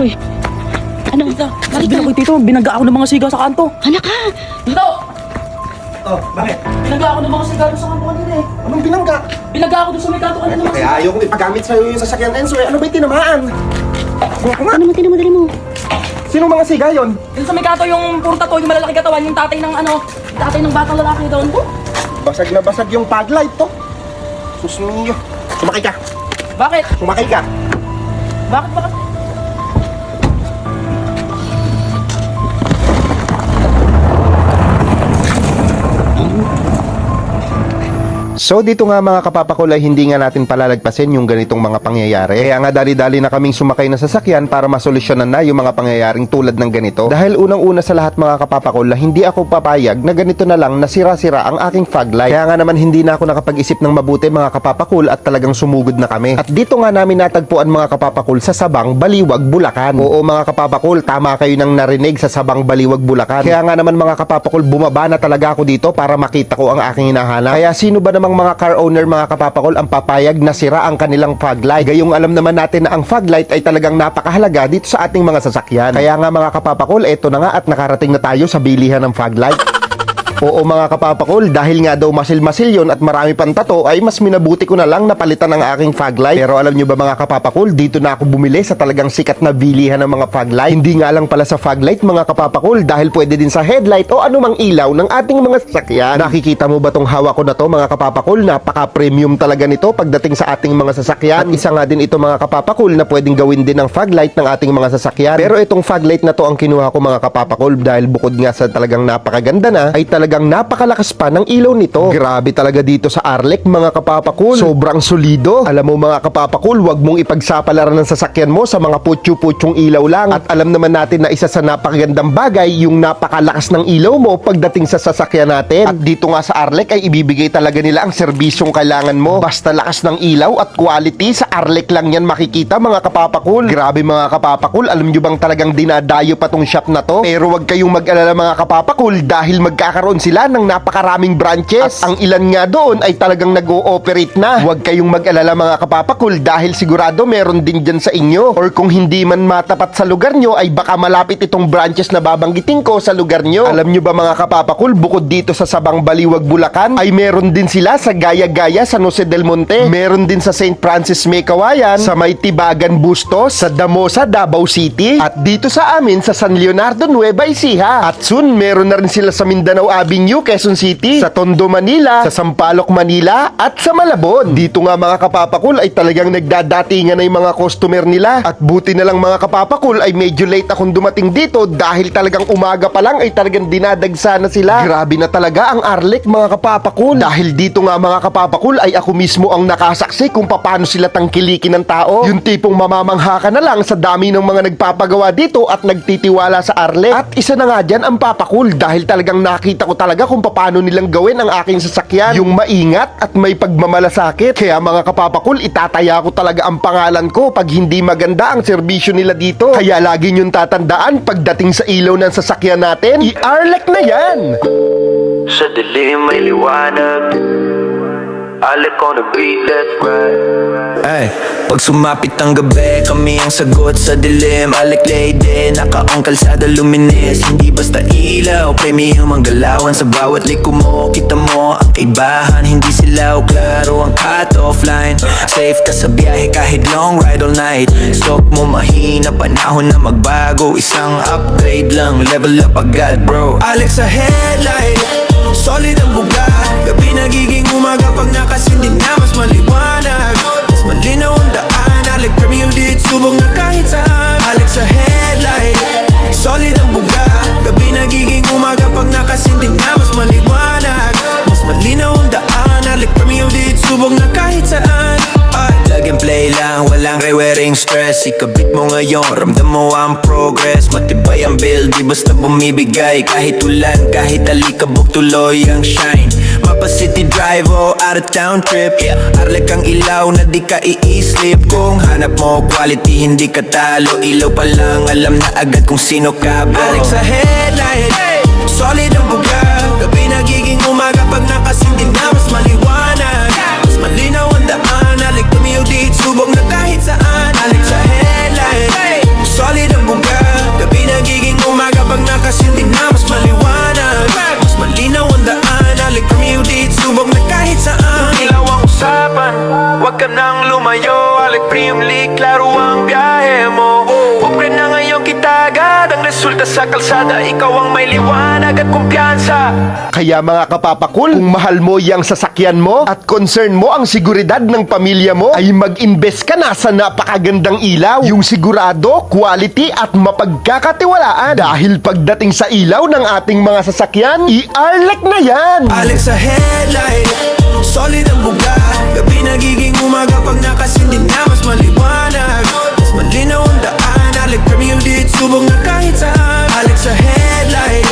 Uy, ano? Sabi ko tito, binaga ako ng mga sigaw sa kanto. Anak ka! Tito! Oh, bakit? Binaga ako ng mga sigaw sa kanto kanina eh. Anong binangga? Binaga ako doon sa may kanto kanina. Kaya ayaw kong ipagamit sa'yo yung sasakyan Enzo eh. Ano ba yung tinamaan? Kuha ko nga. Ano mo, tinamadali mo? Sino mga siga yun? Yung sa may kanto yung puro tato, yung malalaki katawan, yung tatay ng tatay ng batang lalaki doon. Basag na basag yung taglight to. Sus mio. Sumakay ka. Bakit? Sumakay ka. Bakit? So dito nga mga kapapakul ay hindi nga natin palalagpasin yung ganitong mga pangyayari. Kaya nga dali-dali na kaming sumakay na sasakyan para masolusyonan na yung mga pangyayaring tulad ng ganito. Dahil unang-una sa lahat mga kapapakul na hindi ako papayag na ganito na lang nasira-sira ang aking fog light. Kaya nga naman hindi na ako nakapag-isip ng mabuti mga kapapakul at talagang sumugod na kami. At dito nga namin natagpuan mga kapapakul sa Sabang, Baliwag, Bulacan. Oo mga kapapakul, tama kayo nang narinig sa Sabang, Baliwag, Bulacan. Kaya nga naman mga kapapakul, bumaba na talaga ako dito para makita ko ang aking hinahanap. Kaya sino ba namang mga car owner mga kapapakol ang papayag na sira ang kanilang fog light? Gayong alam naman natin na ang fog light ay talagang napakahalaga dito sa ating mga sasakyan. Kaya nga mga kapapakol, eto na nga at nakarating na tayo sa bilihan ng fog light. Oo mga kapapakol, dahil nga daw masil-masil yun at marami pang tato ay mas minabuti ko na lang napalitan ang aking fog light. Pero alam nyo ba mga kapapakol, dito na ako bumili sa talagang sikat na bilihan ng mga fog light. Hindi nga lang pala sa fog light mga kapapakol, dahil pwede din sa headlight o anumang ilaw ng ating mga sasakyan. Nakikita mo ba tong hawak ko na to mga kapapakol? Napaka-premium talaga nito pagdating sa ating mga sasakyan. At isa nga din ito mga kapapakol na pwedeng gawin din ng fog light ng ating mga sasakyan. Pero itong fog light na to ang kinuha ko mga kapapakol dahil bukod nga sa talagang napakaganda na, ay talagang napakalakas pa ng ilaw nito. Grabe talaga dito sa Arlec mga kapapakul. Sobrang solido. Alam mo mga kapapakul, wag mong ipagsapalaran ng sasakyan mo sa mga putyo-putyong ilaw lang. At alam naman natin na isa sa napakagandang bagay yung napakalakas ng ilaw mo pagdating sa sasakyan natin. At dito nga sa Arlec ay ibibigay talaga nila ang serbisyong kailangan mo. Basta lakas ng ilaw at quality, sa Arlec lang yan makikita mga kapapakul. Grabe mga kapapakul, alam nyo bang talagang dinadayo pa tong shop na to? Pero wag kayong mag-alala mga kapapakul dahil magkakaroon sila ng napakaraming branches. At ang ilan nga doon ay talagang nag-ooperate na. Huwag kayong mag-alala mga kapapakul dahil sigurado meron din dyan sa inyo. Or kung hindi man matapat sa lugar nyo ay baka malapit itong branches na babanggitin ko sa lugar nyo. Alam nyo ba mga kapapakul, bukod dito sa Sabang, Baliwag, Bulacan ay meron din sila sa Gaya-Gaya, San Jose del Monte. Meron din sa St. Francis May Kawayan, sa May Tibagan, Bustos, sa Damosa, Davao City, at dito sa amin sa San Leonardo, Nueva Ecija. At soon meron na rin sila sa Mindanao Avenue, Quezon City, sa Tondo, Manila, sa Sampaloc, Manila, at sa Malabon. Dito nga mga kapapakul ay talagang nagdadatingan na yung mga customer nila. At buti na lang mga kapapakul ay medyo late akong dumating dito dahil talagang umaga pa lang ay talagang dinadagsa na sila. Grabe na talaga ang Arlec mga kapapakul. Dahil dito nga mga kapapakul ay ako mismo ang nakasaksi kung paano sila tangkilikin ng tao. Yung tipong mamamangha ka na lang sa dami ng mga nagpapagawa dito at nagtitiwala sa Arlec. At isa na nga dyan ang papakul dahil talagang nakita ko talaga kung paano nilang gawin ang aking sasakyan. Yung maingat at may pagmamalasakit. Kaya mga kapapakul, itataya ko talaga ang pangalan ko pag hindi maganda ang serbisyo nila dito. Kaya lagi nyong tatandaan pagdating sa ilaw ng sasakyan natin, i-Arlec na yan! Sa dilim may liwanag, Alec on the beat, let's ride. Ay, pag sumapit ang gabi, kami ang sagot sa dilim. Alec lady, nakaong kalsada luminis. Hindi basta ilaw, premium ang galawan. Sa bawat liko mo, kita mo ang kaibahan. Hindi silaw, klaro ang cut-off line. Safe ka sa biyahe kahit long ride all night. Stock mo mahina, panahon na magbago. Isang upgrade lang, level up agad bro. Alec sa headlight, solid ang buga. Gabi nagiging umaga pag nakasindi na mas maliwanag. Mas malinaw ang daan. Alec premium dit, subong na kahit saan. Alec sa headlight, solid ang buga. Gabi nagiging umaga pag nakasindi na mas maliwanag. Mas malinaw ang daan. Alec premium dit, subong na kahit saan. Plug and play lang, walang re-wearing stress. Ikabit mo ngayon, ramdam mo ang progress. Matibay ang build, di basta bumibigay. Kahit ulan, kahit alikabok, tuloy ang shine. Mapa city drive o out of town trip, Arlec ang ilaw na di ka i-slip. Kung hanap mo quality, hindi ka talo. Ilaw pa lang, alam na agad kung sino ka bro. Alec sa headlight, solid ang buga. Gabi nagiging umaga pag nakasindi na mas maliwanag. Mas malinaw ang daan. Alec tumiyod dit, subong na kahit saan. Alec sa headlight, solid ang Basta sa kalsada, ikaw ang may liwanag at kumpiyansa. Kaya mga kapapakul, kung mahal mo yung sasakyan mo at concern mo ang seguridad ng pamilya mo, ay mag-invest ka na sa napakagandang ilaw. Yung sigurado, quality at mapagkakatiwalaan. Dahil pagdating sa ilaw ng ating mga sasakyan, i-Arlec na yan! Alex sa headlight, solid ang buga. Gabi nagiging umaga pag nakasindi na mas maliwanag. Mas malinaw ang daan. Alec Premium Lead, subong na kahit saan. Alex sa headlight,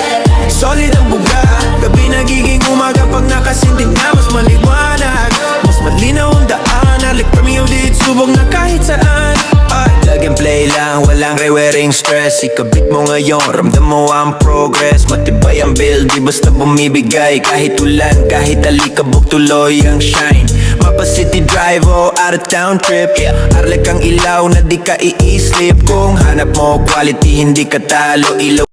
solid ang buga. Gabi nagiging umaga pag nakasindi na mas maliwanag. Mas malinaw ang daan. Alec Premium Lead, subong na kahit saan. Plug and play lang, walang re-wearing stress. Ikabit mo ngayon, ramdam mo ang progress. Matibay ang build, di basta bumibigay. Kahit ulan, kahit alikabok, tuloy ang shine. Mapa city drive o out of town trip, Arlec ang ilaw na di ka i-slip. Kung hanap mo quality, hindi ka talo. Ilaw